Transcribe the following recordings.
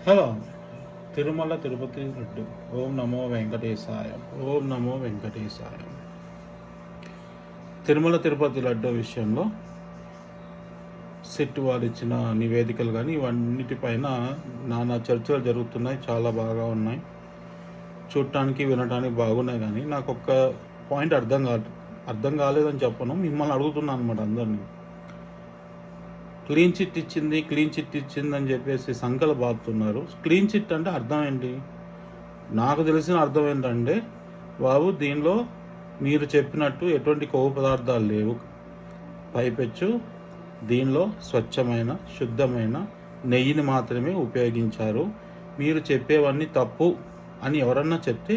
Hello Tirumala Tirupati laddu. ఓం నమో వెంకటేశాయ. ఓం నమో వెంకటేశాయ. తిరుమల తిరుపతి లడ్డు విషయంలో set వారు ఇచ్చిన నివేదికలు కానీ ఇవన్నిటిపైన నానా చర్చలు జరుగుతున్నాయి. చాలా బాగా ఉన్నాయి, చూడటానికి వినటానికి బాగున్నాయి. కానీ నాకు ఒక్క పాయింట్ అర్థం కాలేదని చెప్పను, మిమ్మల్ని అడుగుతున్నాను అనమాట అందరినీ. క్లీన్ చిట్ ఇచ్చింది అని చెప్పేసి సంకలు బాగుతున్నారు. క్లీన్ చిట్ అంటే అర్థం ఏంటి? నాకు తెలిసిన అర్థం ఏంటంటే, బాబు దీనిలో మీరు చెప్పినట్టు ఎటువంటి కొవ్వు పదార్థాలు లేవు, పైపెచ్చు దీనిలో స్వచ్ఛమైన శుద్ధమైన నెయ్యిని మాత్రమే ఉపయోగించారు. మీరు చెప్పేవన్నీ తప్పు అని ఎవరన్నా చెప్తే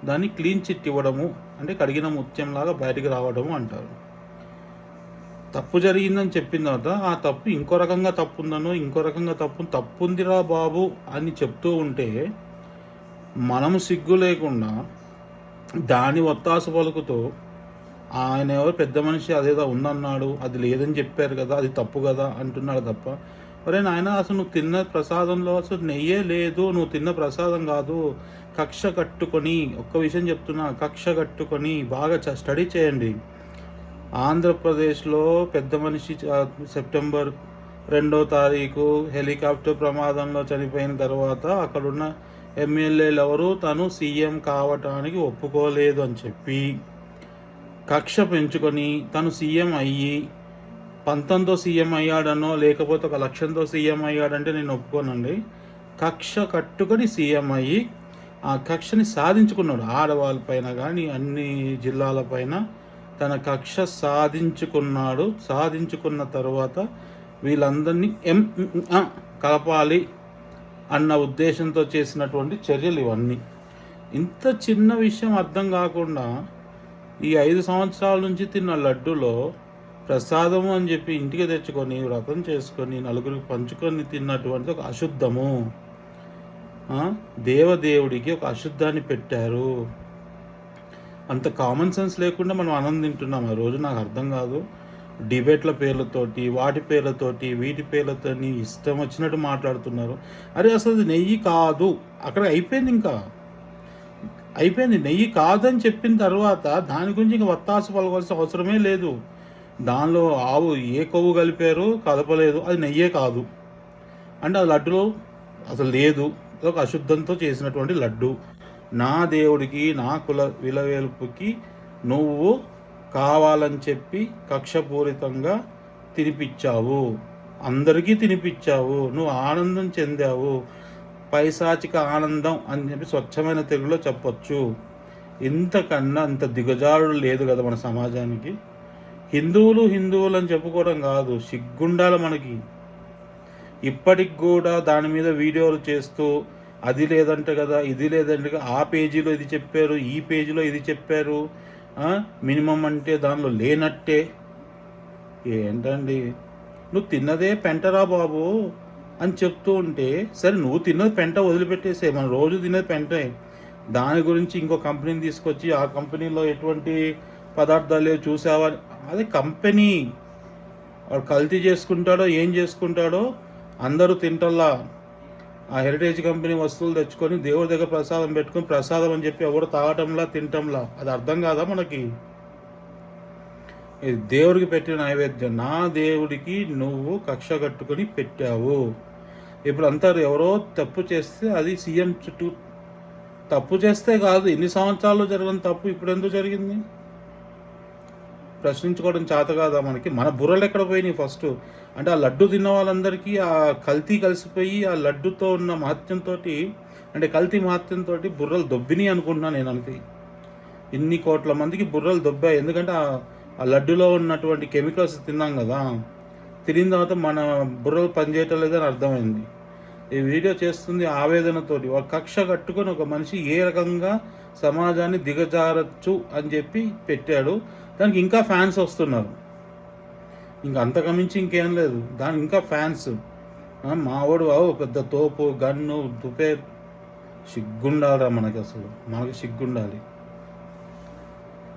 దాన్ని క్లీన్ చిట్ ఇవ్వడము అంటే కడిగిన ముత్యంలాగా బయటికి రావడము అంటారు. తప్పు జరిగిందని చెప్పిన తర్వాత ఆ తప్పు ఇంకో రకంగా తప్పుందిరా బాబు అని చెప్తూ ఉంటే మనము సిగ్గు లేకుండా దాని ఒత్తాసు పలుకుతూ ఆయన ఎవరు పెద్ద మనిషి అదేదో ఉందన్నాడు, అది లేదని చెప్పారు కదా, అది తప్పు కదా అంటున్నాడు తప్ప, ఒరే నాయన అసలు నువ్వు తిన్న ప్రసాదంలో అసలు నెయ్యే లేదు, నువ్వు తిన్న ప్రసాదం కాదు. కక్ష కట్టుకొని, ఒక్క విషయం చెప్తున్నా, కక్ష కట్టుకొని బాగా స్టడీ చేయండి. ఆంధ్రప్రదేశ్లో పెద్ద మనిషి సెప్టెంబర్ 2వ తారీఖు హెలికాప్టర్ ప్రమాదంలో చనిపోయిన తర్వాత అక్కడున్న ఎమ్మెల్యేలు ఎవరు తను సీఎం కావటానికి ఒప్పుకోలేదు అని చెప్పి కక్ష పెంచుకొని తను సీఎం అయ్యి 19తో సీఎం అయ్యాడనో లేకపోతే 1 లక్షంతో సీఎం అయ్యాడంటే నేను ఒప్పుకోనండి. కక్ష కట్టుకొని సీఎం అయ్యి ఆ కక్షని సాధించుకున్నాడు. ఆడవాళ్ళపైన కానీ అన్ని జిల్లాలపైన తన కక్ష సాధించుకున్నాడు. సాధించుకున్న తర్వాత వీళ్ళందరినీ కలపాలి అన్న ఉద్దేశంతో చేసినటువంటి చర్యలు ఇవన్నీ. ఇంత చిన్న విషయం అర్థం కాకుండా ఈ 5 సంవత్సరాల నుంచి తిన్న లడ్డులో ప్రసాదము అని చెప్పి ఇంటికి తెచ్చుకొని వ్రతం చేసుకొని నలుగురికి పంచుకొని తిన్నటువంటి ఒక అశుద్ధము, దేవదేవుడికి ఒక అశుద్ధాన్ని పెట్టారు. అంత కామన్ సెన్స్ లేకుండా మనం ఆనందం తింటున్నాం. ఆ రోజు నాకు అర్థం కాదు. డిబేట్ల పేర్లతోటి వాటి పేర్లతోటి వీటి పేర్లతోని ఇష్టం వచ్చినట్టు మాట్లాడుతున్నారు. అరే అసలు నెయ్యి కాదు, అక్కడ అయిపోయింది. ఇంకా అయిపోయింది. నెయ్యి కాదని చెప్పిన తర్వాత దాని గురించి ఇంకా వత్తాసు పలకాల్సిన అవసరమే లేదు. దానిలో ఆవు ఏ కొవ్వు కలిపారు, కలపలేదు, అది నెయ్యే కాదు అంటే అది లడ్డులో అసలు లేదు. ఒక అశుద్ధంతో చేసినటువంటి లడ్డు. నా దేవుడికి నా కుల విలవేల్పుకి నువ్వు కావాలని చెప్పి కక్షపూరితంగా తినిపించావు, అందరికీ తినిపించావు, నువ్వు ఆనందం చెందావు. పైశాచిక ఆనందం అని చెప్పి స్వచ్ఛమైన తెలుగులో చెప్పొచ్చు. ఇంతకన్నా అంత దిగజారుడు లేదు కదా మన సమాజానికి. హిందువులు అని చెప్పుకోవడం కాదు, సిగ్గుండాలి మనకి. ఇప్పటికి కూడా దాని మీద వీడియోలు చేస్తూ అది లేదంటే కదా, ఇది లేదంటే ఆ పేజీలో ఇది చెప్పారు, ఈ పేజీలో ఇది చెప్పారు, మినిమం అంటే దానిలో లేనట్టే. ఏంటండి, నువ్వు తిన్నదే పెంటరా బాబు అని చెప్తూ ఉంటే, సరే నువ్వు తిన్నది పెంట వదిలిపెట్టేసే, మనం రోజు తినేది పెంటే. దాని గురించి ఇంకో కంపెనీని తీసుకొచ్చి ఆ కంపెనీలో ఎటువంటి పదార్థాలు చూసావా, అది కంపెనీ వాడు కల్తీ చేసుకుంటాడో ఏం చేసుకుంటాడో అందరూ తింటల్లా. ఆ హెరిటేజ్ కంపెనీ వస్తువులు తెచ్చుకొని దేవుడి దగ్గర ప్రసాదం పెట్టుకొని ప్రసాదం అని చెప్పి ఎవరు తాగటంలా తినటంలా, అది అర్థం కాదా మనకి? ఇది దేవుడికి పెట్టిన నైవేద్యం. నా దేవుడికి నువ్వు కక్ష కట్టుకొని పెట్టావు. ఇప్పుడు అంటారు ఎవరో తప్పు చేస్తే అది సీఎం చుట్టూ. తప్పు చేస్తే కాదు, ఇన్ని సంవత్సరాల్లో జరిగిన తప్పు ఇప్పుడు ఎందుకు జరిగింది ప్రశ్నించుకోవడం చేత కాదా మనకి? మన బుర్రలు ఎక్కడ పోయినాయి ఫస్ట్ అంటే? ఆ లడ్డు తిన్న వాళ్ళందరికీ ఆ కల్తీ కలిసిపోయి ఆ లడ్డుతో ఉన్న మహత్యంతో అంటే కల్తీ మహత్యంతో బుర్రలు దొబ్బినాయి అనుకుంటున్నాను నేను. అనుకు ఇన్ని కోట్ల మందికి బుర్రలు దొబ్బాయి. ఎందుకంటే ఆ లడ్డులో ఉన్నటువంటి కెమికల్స్ తిన్నాం కదా, తినిన తర్వాత మన బుర్రలు పనిచేయటం లేదని అర్థమైంది. ఈ వీడియో చేస్తుంది ఆవేదనతోటి. ఒక కక్ష కట్టుకొని ఒక మనిషి ఏ రకంగా సమాజాన్ని దిగజారచ్చు అని చెప్పి పెట్టాడు. దానికి ఇంకా ఫ్యాన్స్ వస్తున్నారు. ఇంకా అంతకమించి ఇంకేం లేదు, దానికి ఇంకా ఫ్యాన్స్. మావాడు పెద్ద తోపు గన్ను దుపే. సిగ్గుండాలిరా మనకి, అసలు మనకి సిగ్గుండాలి.